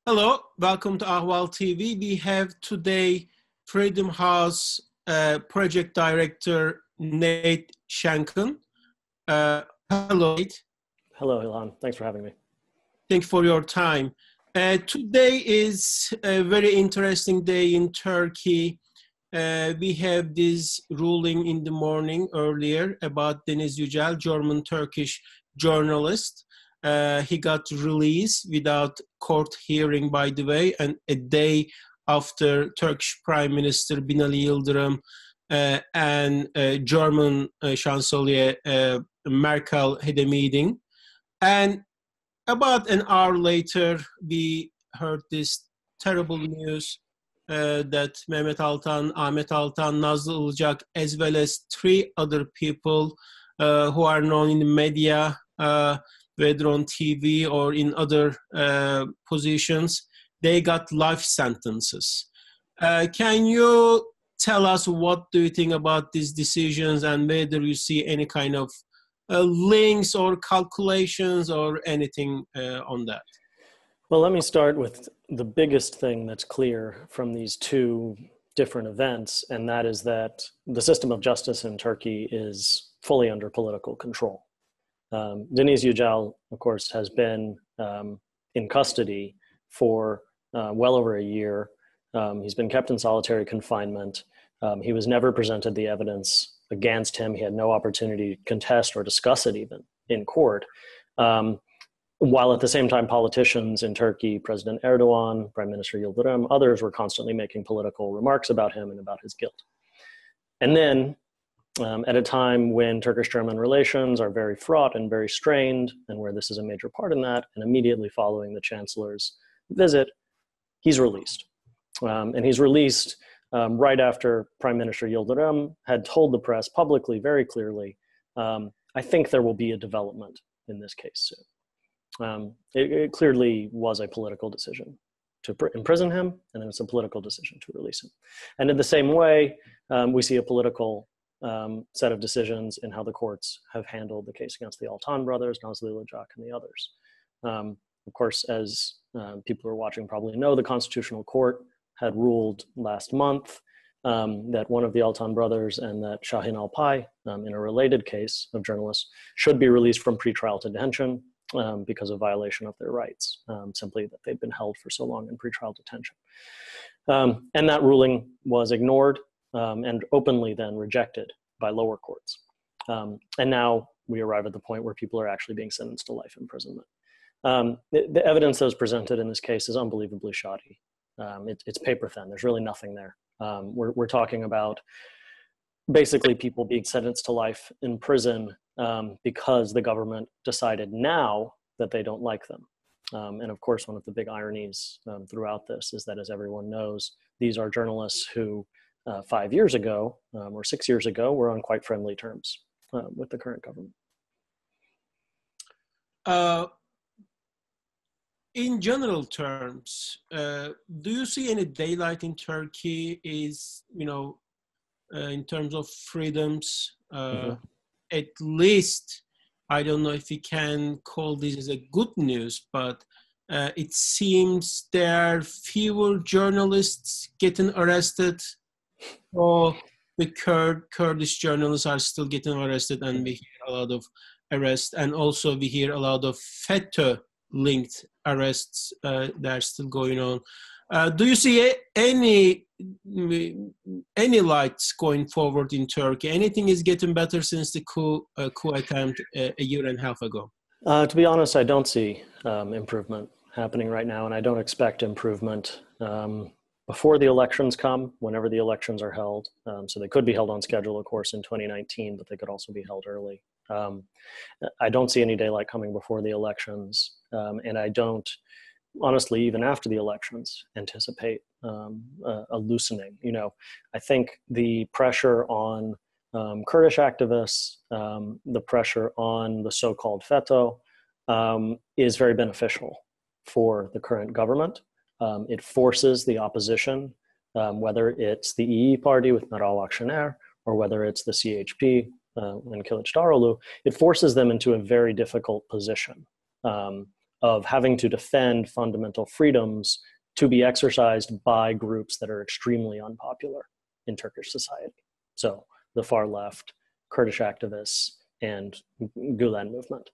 Hello, welcome to Ahval TV. We have today Freedom House Project Director Nate Shanken. Hello, Nate. Hello, Ilhan. Thanks for having me. Thanks for your time. Today is a very interesting day in Turkey. We have this ruling in the morning earlier about Deniz Yücel, German-Turkish journalist. He got released without court hearing, by the way, and a day after Turkish Prime Minister Binali Yıldırım and German Chancellor Merkel had a meeting. And about an hour later, we heard this terrible news that Mehmet Altan, Ahmet Altan, Nazlı Ilıcak, as well as three other people who are known in the media, whether on TV or in other positions, they got life sentences. Can you tell us what do you think about these decisions and whether you see any kind of links or calculations or anything on that? Well, let me start with the biggest thing that's clear from these two different events, and that is that the system of justice in Turkey is fully under political control. Deniz Yücel, of course, has been in custody for well over a year. He's been kept in solitary confinement. He was never presented the evidence against him. He had no opportunity to contest or discuss it even in court. While at the same time, politicians in Turkey, President Erdogan, Prime Minister Yıldırım, others were constantly making political remarks about him and about his guilt. And then at a time when Turkish-German relations are very fraught and very strained, and where this is a major part in that, and immediately following the Chancellor's visit, he's released. And he's released right after Prime Minister Yıldırım had told the press publicly, very clearly, I think there will be a development in this case soon. It clearly was a political decision to imprison him, and then it's a political decision to release him. And in the same way, we see a political set of decisions in how the courts have handled the case against the Altan brothers, Nazlı Ilıcak, and the others. Of course, as people who are watching probably know, the Constitutional Court had ruled last month that one of the Altan brothers and that Şahin Alpay, in a related case of journalists, should be released from pretrial detention because of violation of their rights, simply that they'd been held for so long in pretrial detention. And that ruling was ignored and openly then rejected by lower courts. And now we arrive at the point where people are actually being sentenced to life imprisonment. The evidence that was presented in this case is unbelievably shoddy. It's paper thin. There's really nothing there. We're talking about basically people being sentenced to life in prison because the government decided now that they don't like them. And of course, one of the big ironies throughout this is that, as everyone knows, these are journalists who 5 years ago or 6 years ago were on quite friendly terms with the current government. In general terms, do you see any daylight in Turkey in terms of freedoms? At least, I don't know if we can call this as a good news, but it seems there are fewer journalists getting arrested, or the Kurdish journalists are still getting arrested, and we hear a lot of arrests, and also we hear a lot of FETÖ-linked arrests that are still going on. Do you see any lights going forward in Turkey? Anything is getting better since the coup attempt a year and a half ago? To be honest, I don't see improvement happening right now, and I don't expect improvement before the elections come, whenever the elections are held. So they could be held on schedule, of course, in 2019, but they could also be held early. I don't see any daylight coming before the elections, and I don't, honestly, even after the elections, anticipate a loosening. I think the pressure on Kurdish activists, the pressure on the so-called FETÖ is very beneficial for the current government. It forces the opposition, whether it's the EE party with Meral Akşener or whether it's the CHP and Kılıçdaroğlu, it forces them into a very difficult position of having to defend fundamental freedoms to be exercised by groups that are extremely unpopular in Turkish society. So the far left, Kurdish activists, and Gulen movement.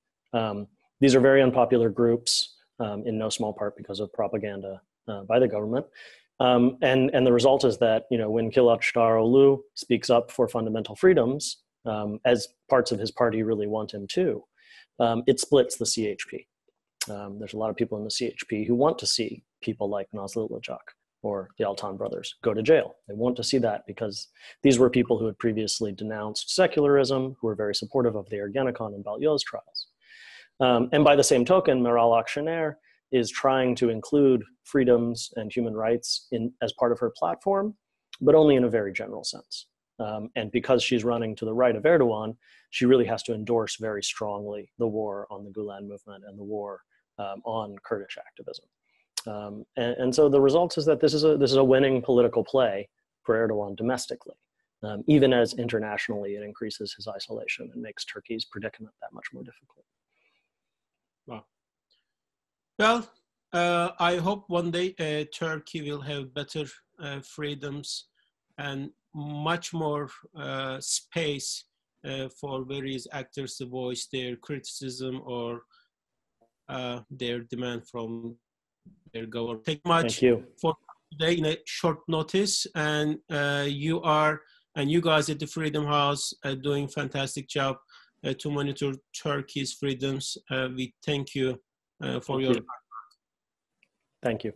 These are very unpopular groups, in no small part because of propaganda by the government. And the result is that, when Kılıçdaroğlu speaks up for fundamental freedoms, as parts of his party really want him to, it splits the CHP. There's a lot of people in the CHP who want to see people like Nazlı Ilıcak or the Altan brothers go to jail. They want to see that because these were people who had previously denounced secularism, who were very supportive of the Ergenekon and Balyoz trials. And by the same token, Meral Akşener is trying to include freedoms and human rights as part of her platform, but only in a very general sense. And because she's running to the right of Erdogan, she really has to endorse very strongly the war on the Gulen movement and the war on Kurdish activism. And so the result is that this is a winning political play for Erdogan domestically, even as internationally it increases his isolation and makes Turkey's predicament that much more difficult. Wow. Well, I hope one day Turkey will have better freedoms and much more space for various actors to voice their criticism or their demand from their government. Thank you for today in a short notice, and you guys at the Freedom House are doing fantastic job to monitor Turkey's freedoms. We thank you for your. Thank you.